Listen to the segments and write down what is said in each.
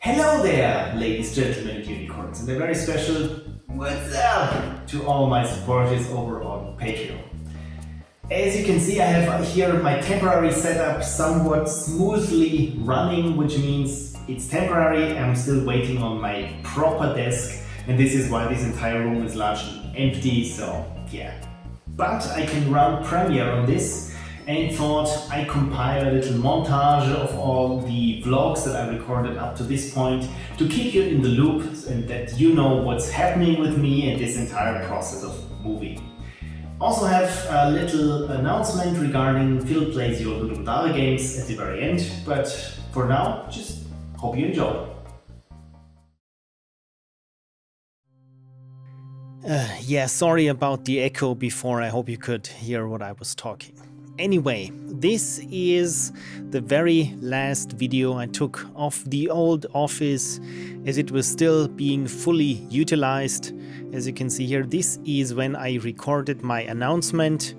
Hello there, ladies, gentlemen, and unicorns, and a very special what's up to all my supporters over on Patreon. As you can see, I have here my temporary setup somewhat smoothly running, which means it's temporary. I'm still waiting on my proper desk, and this is why this entire room is largely empty, so yeah. But I can run Premiere on this and thought I compile a little montage of all the vlogs that I recorded up to this point to keep you in the loop and that you know what's happening with me and this entire process of moving. Also have a little announcement regarding Phil Plays Your Ludum Dare games at the very end, but for now, just hope you enjoy. Yeah, sorry about the echo before. I hope you could hear what I was talking. Anyway, this is the very last video I took of the old office as it was still being fully utilized. As you can see here, this is when I recorded my announcement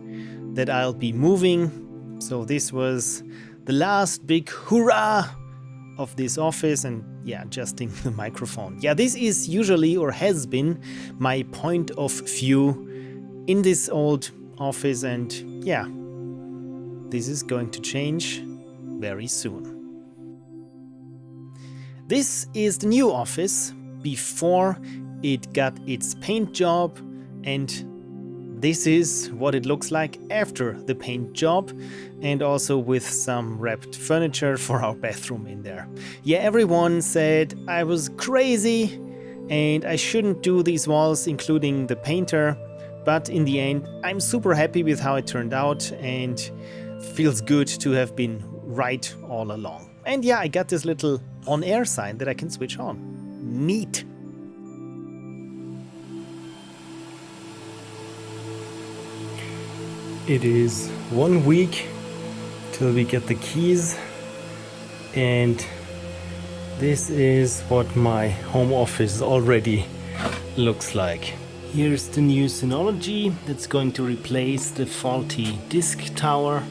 that I'll be moving. So this was the last big hurrah of this office, and yeah, adjusting the microphone. Yeah, this is usually or has been my point of view in this old office, and yeah, this is going to change very soon. This is the new office before it got its paint job, and this is what it looks like after the paint job, and also with some wrapped furniture for our bathroom in there. Yeah, everyone said I was crazy and I shouldn't do these walls, including the painter, but in the end I'm super happy with how it turned out and feels good to have been right all along. And yeah, I got this little on-air sign that I can switch on. Neat! It is 1 week till we get the keys, and this is what my home office already looks like. Here's the new Synology that's going to replace the faulty disk tower.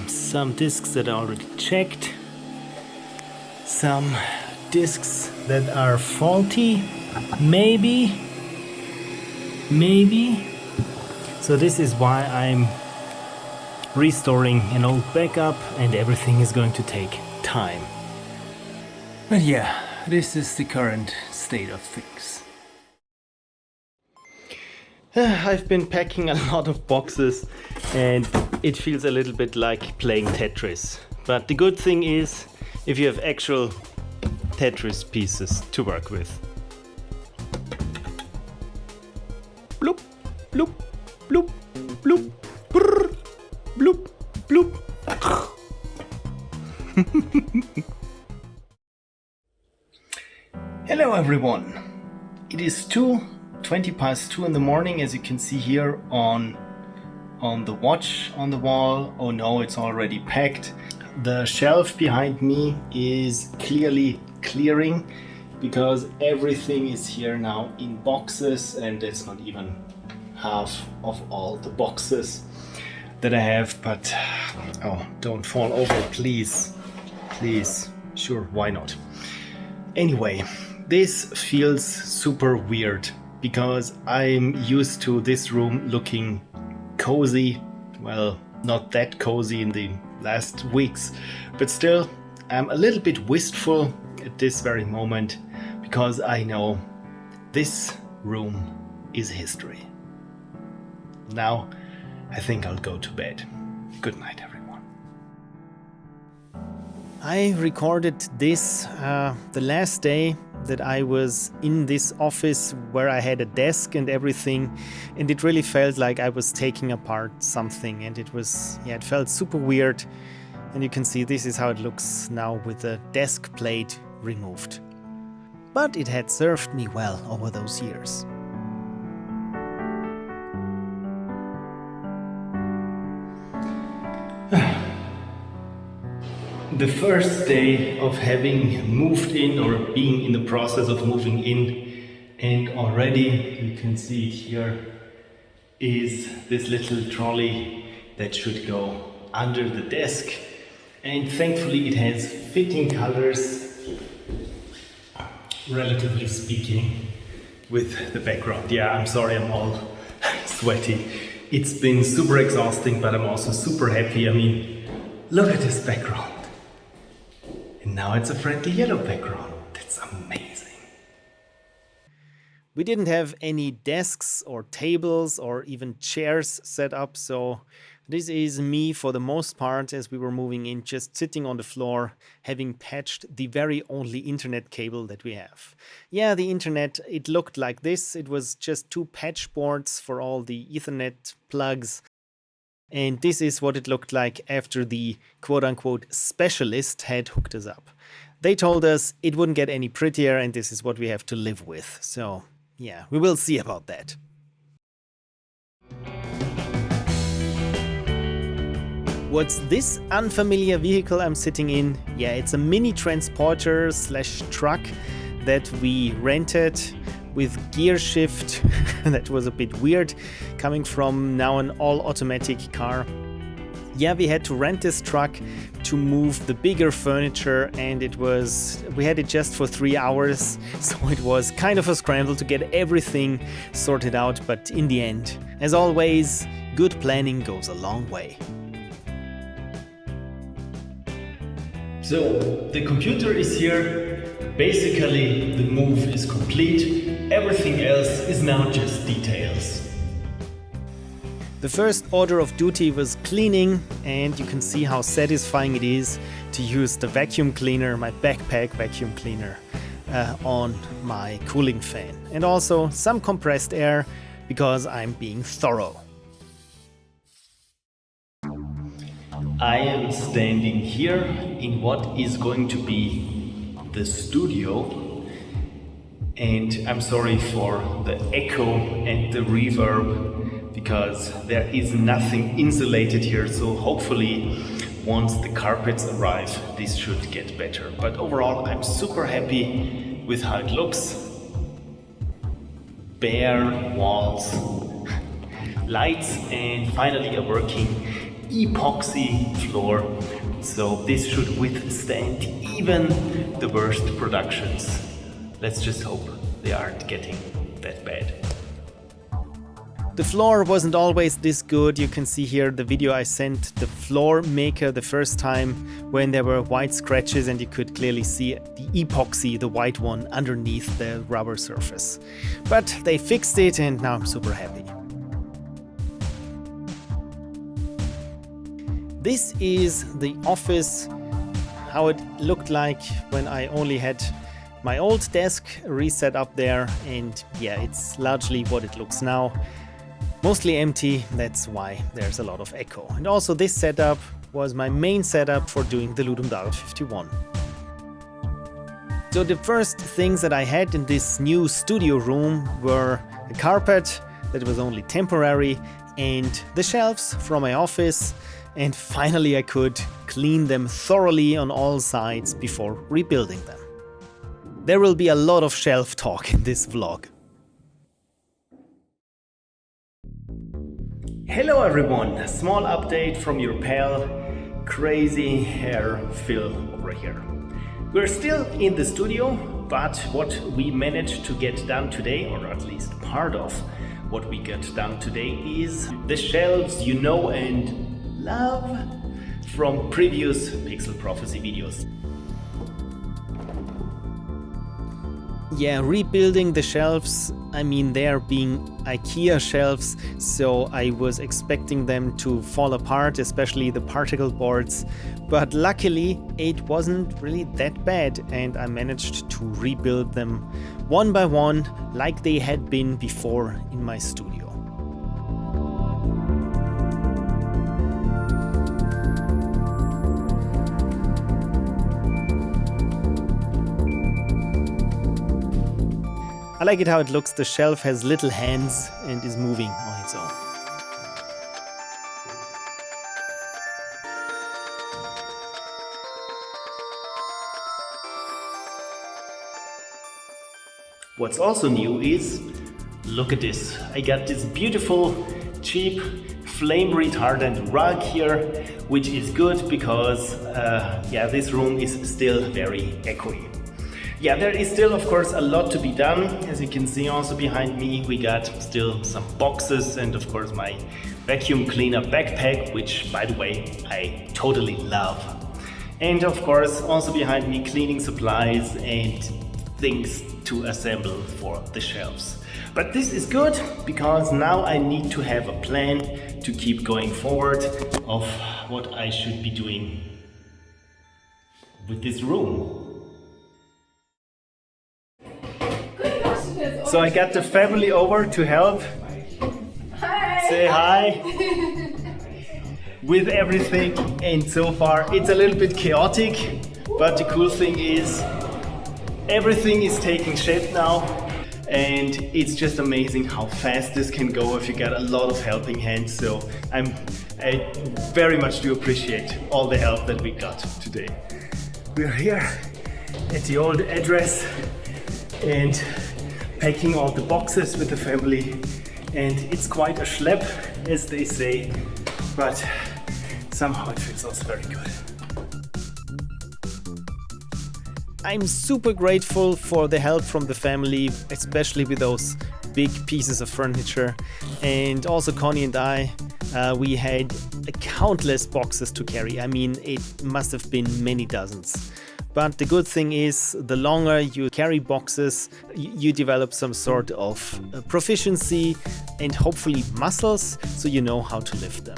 Some disks that are already checked, some disks that are faulty, maybe. So this is why I'm restoring an old backup, and everything is going to take time. But yeah, this is the current state of things. I've been packing a lot of boxes and it feels a little bit like playing Tetris. But the good thing is, if you have actual Tetris pieces to work with. Bloop, bloop, bloop, bloop, brrr, bloop, bloop. Hello everyone. It is 20 past 2 in the morning, as you can see here on the watch on the wall. Oh no, it's already packed. The shelf behind me is clearly clearing because everything is here now in boxes, and it's not even half of all the boxes that I have. But oh, don't fall over, please. Sure, why not? Anyway, this feels super weird because I'm used to this room looking cozy. Well, not that cozy in the last weeks, but still I'm a little bit wistful at this very moment because I know this room is history. Now I think I'll go to bed. Good night, everyone. I recorded this the last day that I was in this office where I had a desk and everything, and it really felt like I was taking apart something, and it felt super weird. And you can see this is how it looks now with the desk plate removed. But it had served me well over those years. The first day of having moved in, or being in the process of moving in, and already you can see it here, is this little trolley that should go under the desk, and thankfully it has fitting colors relatively speaking, with the background. Yeah, I'm sorry, I'm all sweaty. It's been super exhausting, but I'm also super happy. I mean, look at this background. And now it's a friendly yellow background. That's amazing. We didn't have any desks or tables or even chairs set up, so this is me for the most part as we were moving in, just sitting on the floor, having patched the very only internet cable that we have. Yeah, the internet, it looked like this. It was just 2 patch boards for all the Ethernet plugs. And this is what it looked like after the quote-unquote specialist had hooked us up. They told us it wouldn't get any prettier and this is what we have to live with. So yeah, we will see about that. What's this unfamiliar vehicle I'm sitting in? Yeah, it's a mini transporter / truck that we rented with gear shift. That was a bit weird, coming from now an all-automatic car. Yeah, we had to rent this truck to move the bigger furniture, and we had it just for 3 hours, so it was kind of a scramble to get everything sorted out, but in the end, as always, good planning goes a long way. So the computer is here. Basically, the move is complete. Everything else is now just details. The first order of duty was cleaning, and you can see how satisfying it is to use the vacuum cleaner, my backpack vacuum cleaner, on my cooling fan. And also some compressed air because I'm being thorough. I am standing here in what is going to be the studio, and I'm sorry for the echo and the reverb because there is nothing insulated here, so hopefully once the carpets arrive this should get better. But overall I'm super happy with how it looks. Bare walls, lights, and finally a working epoxy floor, so this should withstand even the worst productions. Let's just hope they aren't getting that bad. The floor wasn't always this good. You can see here the video I sent the floor maker the first time when there were white scratches and you could clearly see the epoxy, the white one, underneath the rubber surface. But they fixed it and now I'm super happy. This is the office, how it looked like when I only had my old desk reset up there, and yeah, it's largely what it looks now. Mostly empty, that's why there's a lot of echo. And also this setup was my main setup for doing the Ludum Dare 51. So the first things that I had in this new studio room were a carpet that was only temporary and the shelves from my office. And finally I could clean them thoroughly on all sides before rebuilding them. There will be a lot of shelf talk in this vlog. Hello everyone, a small update from your pal, Crazy Hair Phil over here. We're still in the studio, but what we managed to get done today, or at least part of what we got done today, is the shelves you know and love from previous Pixel Prophecy videos. Yeah, rebuilding the shelves, I mean they are being IKEA shelves, so I was expecting them to fall apart, especially the particle boards, but luckily it wasn't really that bad and I managed to rebuild them one by one like they had been before in my studio. I like it how it looks. The shelf has little hands and is moving on its own. What's also new is, look at this. I got this beautiful, cheap, flame retardant rug here, which is good because, yeah, this room is still very echoey. Yeah, there is still, of course, a lot to be done. As you can see also behind me, we got still some boxes and of course my vacuum cleaner backpack, which by the way, I totally love. And of course, also behind me, cleaning supplies and things to assemble for the shelves. But this is good because now I need to have a plan to keep going forward of what I should be doing with this room. So I got the family over to help. Hi. Say hi. With everything, and so far it's a little bit chaotic, but the cool thing is everything is taking shape now, and it's just amazing how fast this can go if you got a lot of helping hands. So I very much do appreciate all the help that we got today. We're here at the old address and packing all the boxes with the family, and it's quite a schlep, as they say, but somehow it feels also very good. I'm super grateful for the help from the family, especially with those big pieces of furniture. And also Connie and I, we had countless boxes to carry. I mean, it must have been many dozens. But the good thing is, the longer you carry boxes, you develop some sort of proficiency and hopefully muscles, so you know how to lift them.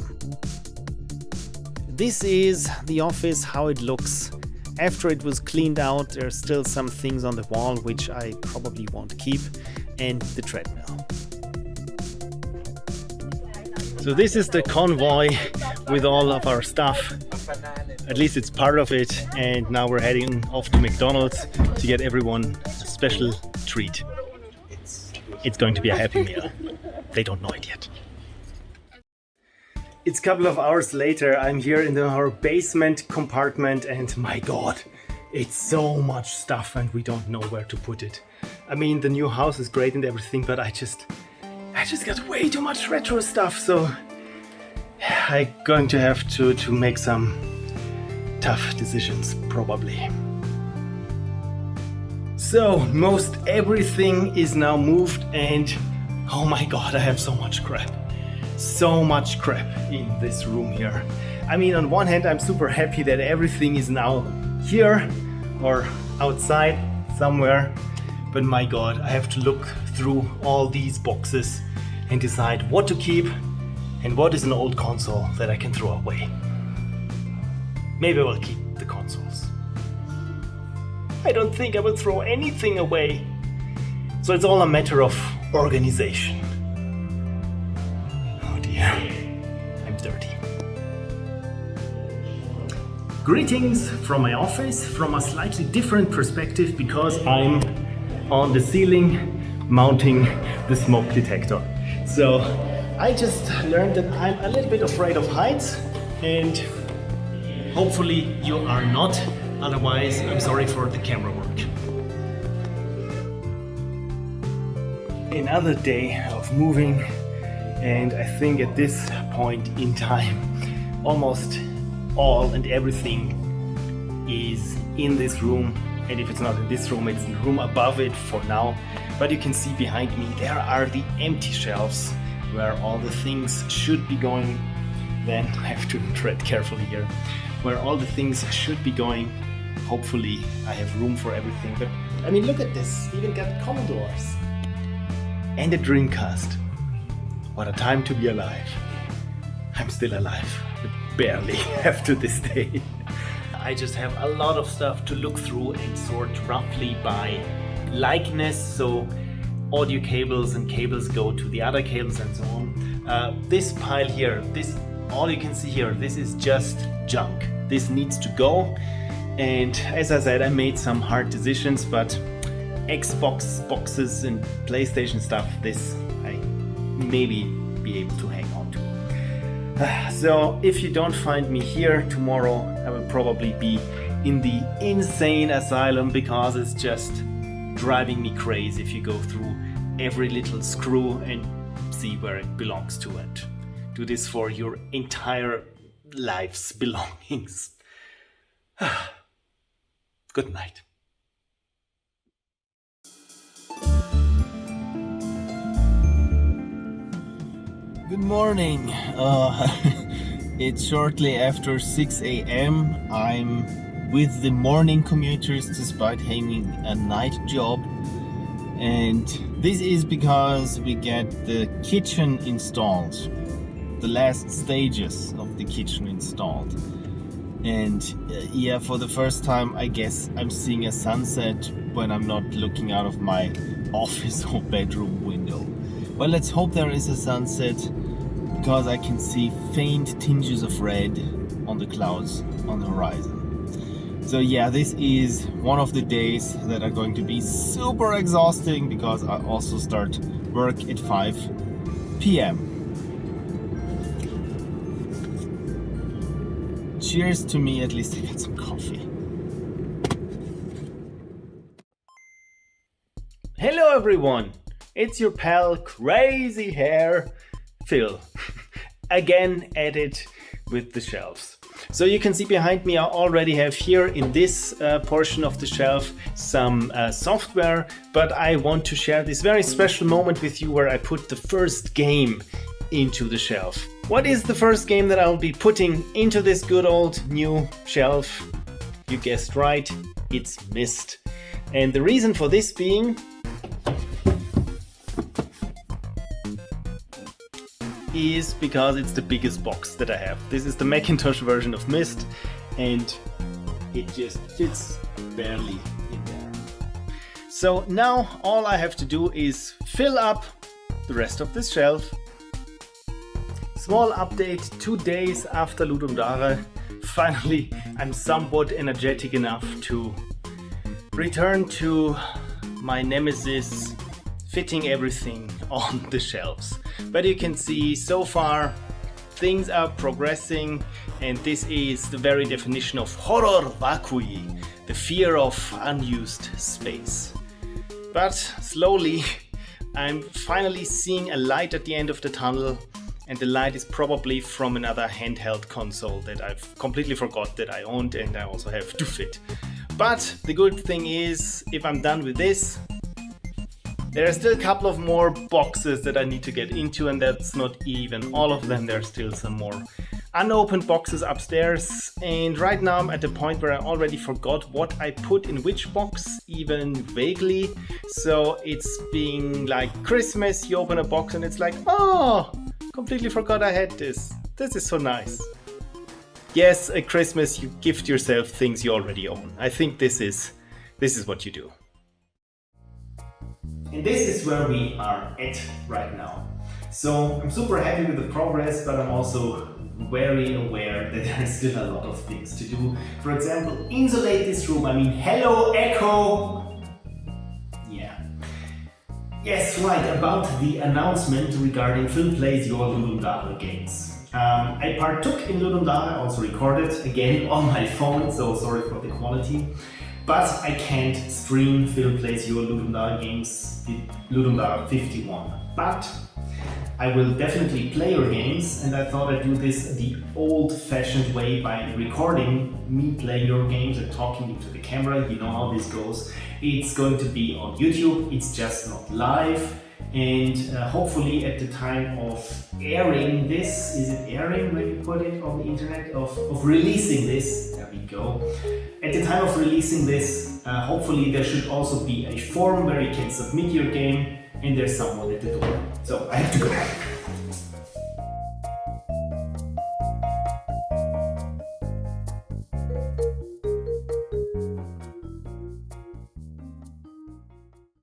This is the office, how it looks. After it was cleaned out, there's still some things on the wall which I probably won't keep, and the treadmill. So this is the convoy with all of our stuff. At least it's part of it, and now we're heading off to McDonald's to get everyone a special treat. It's going to be a happy meal. They don't know it yet. It's a couple of hours later. I'm here in our basement compartment, and my god, it's so much stuff and we don't know where to put it. I mean, the new house is great and everything, but I just got way too much retro stuff, so I'm going to have to make some tough decisions, probably. So, most everything is now moved, and oh my god, I have so much crap. So much crap in this room here. I mean, on one hand, I'm super happy that everything is now here or outside somewhere, but my god, I have to look through all these boxes and decide what to keep and what is an old console that I can throw away. Maybe I will keep the consoles. I don't think I will throw anything away. So it's all a matter of organization. Oh dear, I'm dirty. Greetings from my office, from a slightly different perspective, because I'm on the ceiling mounting the smoke detector. So I just learned that I'm a little bit afraid of heights, and hopefully you are not. Otherwise, I'm sorry for the camera work. Another day of moving, and I think at this point in time, almost all and everything is in this room. And if it's not in this room, it's in the room above it for now. But you can see behind me, there are the empty shelves where all the things should be going. Then I have to tread carefully here. Where all the things should be going. Hopefully I have room for everything. But I mean, look at this, even got Commodores. And a Dreamcast. What a time to be alive. I'm still alive, but barely after this day. I just have a lot of stuff to look through and sort roughly by likeness. So audio cables and cables go to the other cables and so on. This pile here, this, all you can see here, this is just junk. This needs to go. And as I said, I made some hard decisions, but Xbox boxes and PlayStation stuff, this I maybe be able to hang on to. So if you don't find me here tomorrow, I will probably be in the insane asylum, because it's just driving me crazy if you go through every little screw and see where it belongs to, and do this for your entire life's belongings. Good night. Good morning. It's shortly after 6 a.m. I'm with the morning commuters despite having a night job. And this is because we get the kitchen installed. The last stages of the kitchen installed. And yeah, for the first time, I guess I'm seeing a sunset when I'm not looking out of my office or bedroom window. Well, let's hope there is a sunset, because I can see faint tinges of red on the clouds on the horizon. So yeah, this is one of the days that are going to be super exhausting, because I also start work at 5 p.m. Cheers to me, at least I got some coffee. Hello everyone, it's your pal Crazy Hair Phil, again at it with the shelves. So you can see behind me I already have here in this portion of the shelf some software, but I want to share this very special moment with you where I put the first game into the shelf. What is the first game that I'll be putting into this good old new shelf? You guessed right, it's Myst. And the reason for this being is because it's the biggest box that I have. This is the Macintosh version of Myst, and it just fits barely in there. So now all I have to do is fill up the rest of this shelf. Small update, 2 days after Ludum Dare. Finally, I'm somewhat energetic enough to return to my nemesis, fitting everything on the shelves. But you can see so far things are progressing, and this is the very definition of horror vacui, the fear of unused space. But slowly I'm finally seeing a light at the end of the tunnel, and the light is probably from another handheld console that I've completely forgot that I owned and I also have to fit. But the good thing is, if I'm done with this, there are still a couple of more boxes that I need to get into, and that's not even all of them. There's still some more unopened boxes upstairs, and right now I'm at the point where I already forgot what I put in which box, even vaguely. So it's being like Christmas, you open a box and it's like, oh, completely forgot I had this. This is so nice. Yes, at Christmas you gift yourself things you already own. I think this is what you do. And this is where we are at right now. So I'm super happy with the progress, but I'm also very aware that there is still a lot of things to do. For example, insulate this room. I mean, hello Echo! Yeah. Yes, right, about the announcement regarding Phil Plays Your Ludum Dare games. I partook in Ludum Dare, I also recorded again on my phone, so sorry for the quality. But I can't stream Phil Plays Your Ludum Dare games with Ludum Dare 51. But I will definitely play your games, and I thought I'd do this the old-fashioned way by recording me playing your games and talking into the camera. You know how this goes. It's going to be on YouTube, it's just not live. And hopefully at the time of airing this, is it airing when you put it on the internet? Of releasing this, there we go. At the time of releasing this, hopefully there should also be a forum where you can submit your game, and there's someone at the door. So I have to go.